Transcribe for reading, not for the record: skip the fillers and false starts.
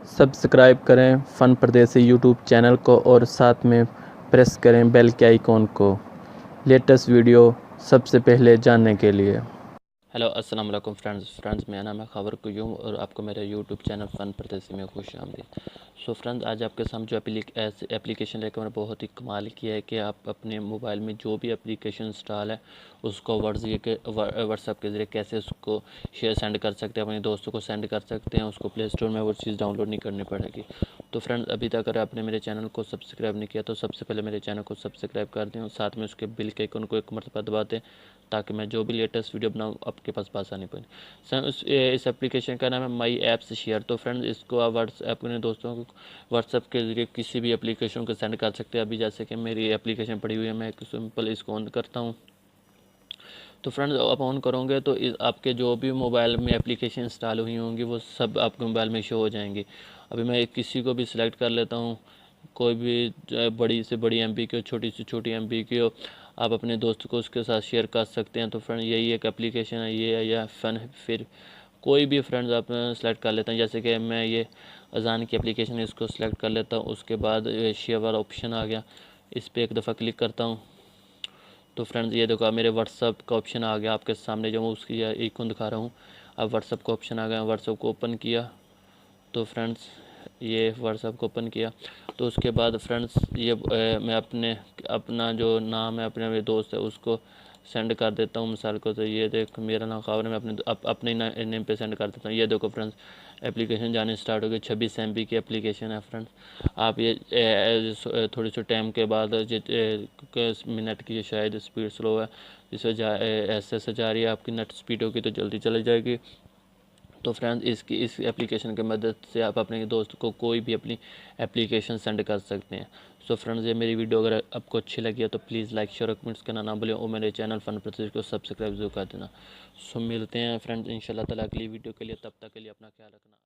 Subscribe करें फ़न परदेसी YouTube channel को और साथ में प्रेस करें बेल के आइकॉन को लेटेस्ट वीडियो सबसे पहले जानने के लिए। हेलो अस्सलाम वालेकुम फ्रेंड्स मेरा नाम है खबर कुयूम और आपको मेरे यूट्यूब चैनल फ़न परदेसी में खुश आमदीद। सो फ्रेंड्स, आज आपके सामने जो एप्लीकेशन लेकर मैंने बहुत ही कमाल किया है कि आप अपने मोबाइल में जो भी एप्लीकेशन इंस्टॉल है उसको व्हाट्सएप के ज़रिए कैसे उसको सेंड कर सकते हैं, अपने दोस्तों को सेंड कर सकते हैं। उसको प्ले स्टोर में वो चीज़ डाउनलोड नहीं करनी पड़ेगी। तो फ्रेंड्स, अभी तक अगर आपने मेरे चैनल को सब्सक्राइब नहीं किया तो सबसे पहले मेरे चैनल को सब्सक्राइब कर दें और साथ में उसके बिल के आइकन को एक मरतबा दबा दें ताकि मैं जो भी लेटेस्ट वीडियो बनाऊँ आपके पास आसानी पड़े। सर इस एप्लीकेशन का नाम है माई ऐप्स शेयर। तो फ्रेंड्स, इसको आप व्हाट्सएप अपने दोस्तों को व्हाट्सएप के ज़रिए किसी भी एप्लीकेशन को सेंड कर सकते हैं। अभी जैसे कि मेरी एप्लीकेशन पड़ी हुई है, मैं एक सिंपल इसको ऑन करता हूँ। तो फ्रेंड्स, आप ऑन करोगे तो आपके जो भी मोबाइल में एप्लीकेशन इंस्टॉल हुई होंगी वो सब आपके मोबाइल में शो हो जाएंगी। अभी मैं किसी को भी सिलेक्ट कर लेता हूँ, कोई भी बड़ी से बड़ी एमबी की हो, छोटी से छोटी एमबी की हो, आप अपने दोस्त को उसके साथ शेयर कर सकते हैं। तो फ्रेंड, यही एक एप्लीकेशन है, ये है या फ़न। फिर कोई भी फ्रेंड्स आप सेलेक्ट कर लेते हैं, जैसे कि मैं ये अजान की एप्लीकेशन है, इसको सेलेक्ट कर लेता हूँ। उसके बाद शेयर वाला ऑप्शन आ गया, इस पर एक दफ़ा क्लिक करता हूँ। तो फ्रेंड्स, ये देखो मेरे व्हाट्सअप का ऑप्शन आ गया आपके सामने, जो मैं उसकी आइकन दिखा रहा हूँ। अब व्हाट्सअप का ऑप्शन आ गया, व्हाट्सअप को ओपन किया। तो फ्रेंड्स, ये व्हाट्सअप को ओपन किया तो उसके बाद फ्रेंड्स ये मैं अपना जो नाम है, अपने मेरे दोस्त है, उसको सेंड कर देता हूँ मिसाल को। तो ये देखो मेरा नाम खबर है, मैं अपने नेम पे सेंड कर देता हूँ। ये देखो फ्रेंड्स, एप्लीकेशन जाने स्टार्ट हो गई। 26 MB की एप्लीकेशन है फ्रेंड्स। आप ये थोड़ी सी टाइम के बाद मिनट की शायद स्पीड स्लो है, इस वजह ऐसे जा रही है। आपकी नेट स्पीड होगी तो जल्दी चली जाएगी। तो फ्रेंड्स, इस एप्लीकेशन की मदद से आप अपने दोस्त को कोई भी अपनी एप्लीकेशन सेंड कर सकते हैं। सो फ्रेंड्स, ये मेरी वीडियो अगर आपको अच्छी लगी है तो प्लीज़ लाइक शेयर और कमेंट्स करना ना भूलें और मेरे चैनल फन प्रतीश को सब्सक्राइब जरूर कर देना। सो मिलते हैं फ्रेंड्स इंशाल्लाह ताला अगली वीडियो के लिए। तब तक के लिए अपना ख्याल रखना।